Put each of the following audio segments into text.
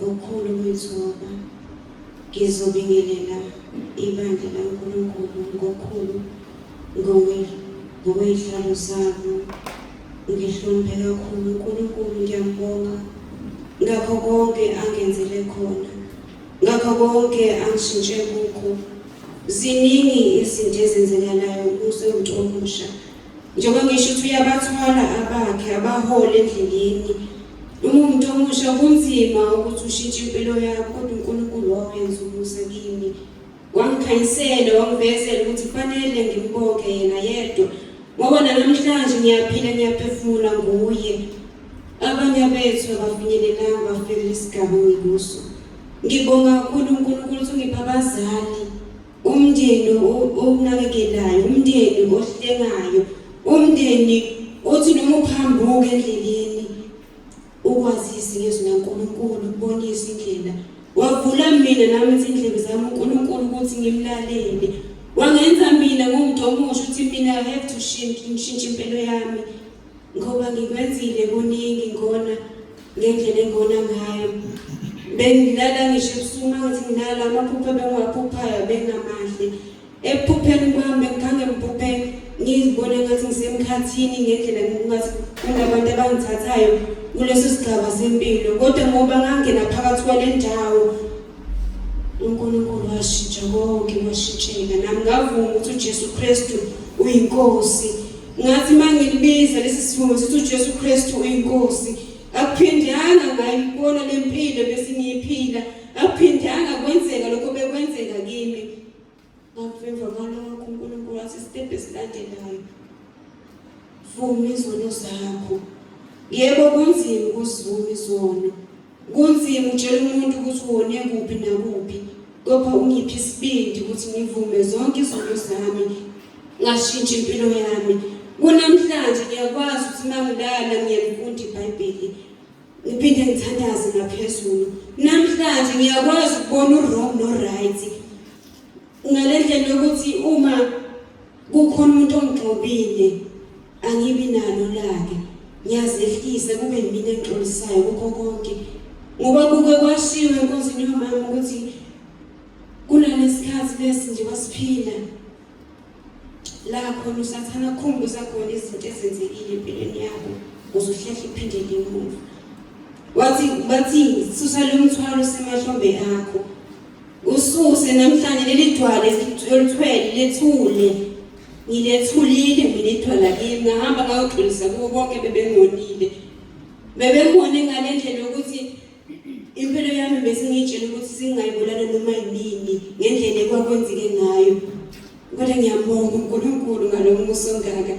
Ngokhulu wethoba ngizobingelela ibandla laNkulunkulu ngokhulu ngokwezihlalo zabo ngihloniphe kakhulu uNkulunkulu ngiyambonga ngakho konke angenzele khona ngakho konke angishintshe kukho ziningi izinto ezenzekalayo kuze uNtomusha njengoba ngisho ukuthi uyabathwala abakhe abahole endleleni umuntu omusha kunzima ukuthi ushintshe impilo yakho kodwa uNkulunkulu wawenza umusa kimi wangikhanyisela wangivezela ukuthi kufanele ngimbonge yena yedwa ngoba namhlanje ngiyaphefumula nguye abanye bethu abafinyelelanga bafike isigaba ngikuso ngibonga kakhulu uNkulunkulu ukuthi ungipha abazali umndeni onakekelayo umndeni ohlengayo umndeni othi noma uphambuka endleleni ukwazisa ngezwi laNkulunkulu ukubonisa indlela wavula mina nami izindlebe zami uNkulunkulu ukuthi ngimlalele wangenza mina ngumuntu omusha ukuthi mina I have to ngishintshe impilo yami ngoba ngikwenzile kuningi ngona ngendlela engona ngayo bengilala ngisho ebusuku ngathi ngilala amaphupho bengiwaphuphayo bengamahle ephupheni kwami ngikhange ngiphuphe ngizibone ngathi ngisemkhathini ngendlela ngathi kunabantu abangithathayo kuleso sigaba sempilo kodwa ngoba ngangena phakathi kwale ndawo uNkulunkulu washintsha konke washintshela nami ngavuma ukuthi uJesu Kristu uyinkosi ngathi mangilibiza lesi sifungo sithi uJesu Kristu uyinkosi akuphindanga ngayibona lempilo bese ngiyiphila akuphindanga kwenzeka lokho bekwenzeka kimi ngaphamva kwalokho uNkulunkulu wathi step esilandelayo vuma izono zakho yebo kunzima ukuzivuma izono kunzima utshela umuntu ukuthi uwone kuphi nakuphi kodwa ungiphi isibindi ukuthi ngivume zonke izono zami ngashintsha impilo yami kunamhlanje ngiyakwazi ukuthi mangilala ngiyalifunda iBhayibheli ngiphinde ngithandaze ngaphezulu namhlanje ngiyakwazi ukubona uwrong no-right ngalendlela yokuthi uma kukhona umuntu ongigxobile angibi nalo lake ngiyazehlisa kube mina engixolisayo kukho konke ngoba kuke kwashiwe enkosini yomama ukuthi kunalesikhathi lesi nje wasiphila la khona usathana khumbuza khona izinto ezenzekile empilweni yakho uzohlehla iphindele emuva bathi susa lo mthwalo semahlombe akho ususe namhlanje leli dwala elithwele lethule ngilethulile mina idwala kimi ngahamba ngayoxolisa kubo bonke bebengonile bebengone ngalendlela yokuthi impilo yami bese ngitshela ukuthi singayibulala noma yini ngendlela ekwakwenzeke ngayo kodwa ngiyambonga uNkulunkulu ngalomusa ongaka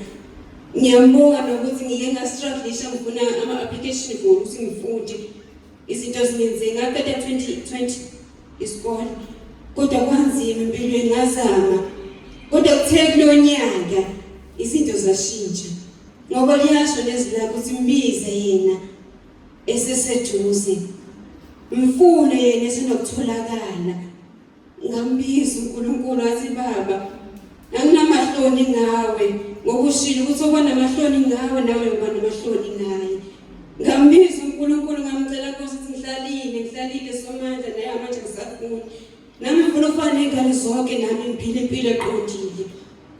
ngiyambonga nokuthi ngike ngastrugglisha ngifuna ama-application form ukuthi ngifunde izinto zingenzeka ngaqeda 2020 isikole kodwa kwanzima empilweni ngazama kodwa kuthe kulo nyaka izinto zashintsha ngoba liyasho lezilapho ukuthi mbize yena eseseduze mfune yena esinokutholakala ngambiza uNkulunkulu athi baba anginamahloni ngawe ngokushilo ukuthi ubona amahloni ngawe nawe uba namahloni ngaye ngambiza uNkulunkulu ngamcela Nkosi ukuthi ngihlalile somandla naye manje ngisafuna nami ngifuna ufane ingane zonke nami ngiphile impilo eqondile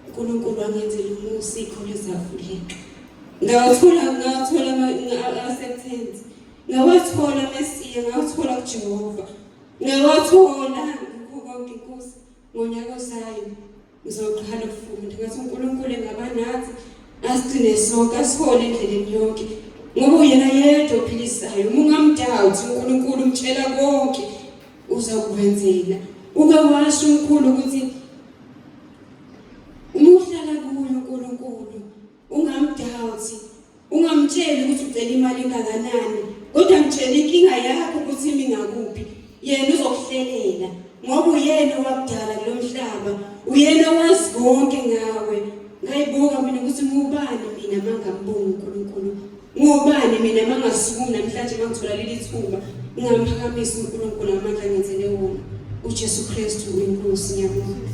uNkulunkulu wangenzela umusa ikhole zavuleka ngawathola ama-acceptance, ngawathola Mesiya, ngawathola kuJehova, ngawathola kukho konke Nkosi. Ngonyaka ozayo ngizoqala ukufunda ngathi uNkulunkulu engaba nathi asigcine sonke asihole endleleni yonke ngoba uyena yedwa ophilisayo. Uma ungamdawuthi uNkulunkulu umtshela konke uzakwenzela. Uke washo umkhulu ukuthi uma uhlala kuyo uNkulunkulu ungamdawuthi, ungamtsheli ukuthi ucela imali engakanani, kodwa mtshela inkinga yakho ukuthi imi ngakuphi. Yena uzokuhlelela ngoba uyena owakudala kulo mhlaba, uyena owazi konke ngawe. Ngayibuka mina ukuthi ngubani mina mangambongi uNkulunkulu, ngubani mina mangasukumi namhlanje mangithola leli thuba ngingamphakamisa uNkulunkulu ngamandla ngenzele wona. uJesu Kristu uNkosi. Ngiyabonga.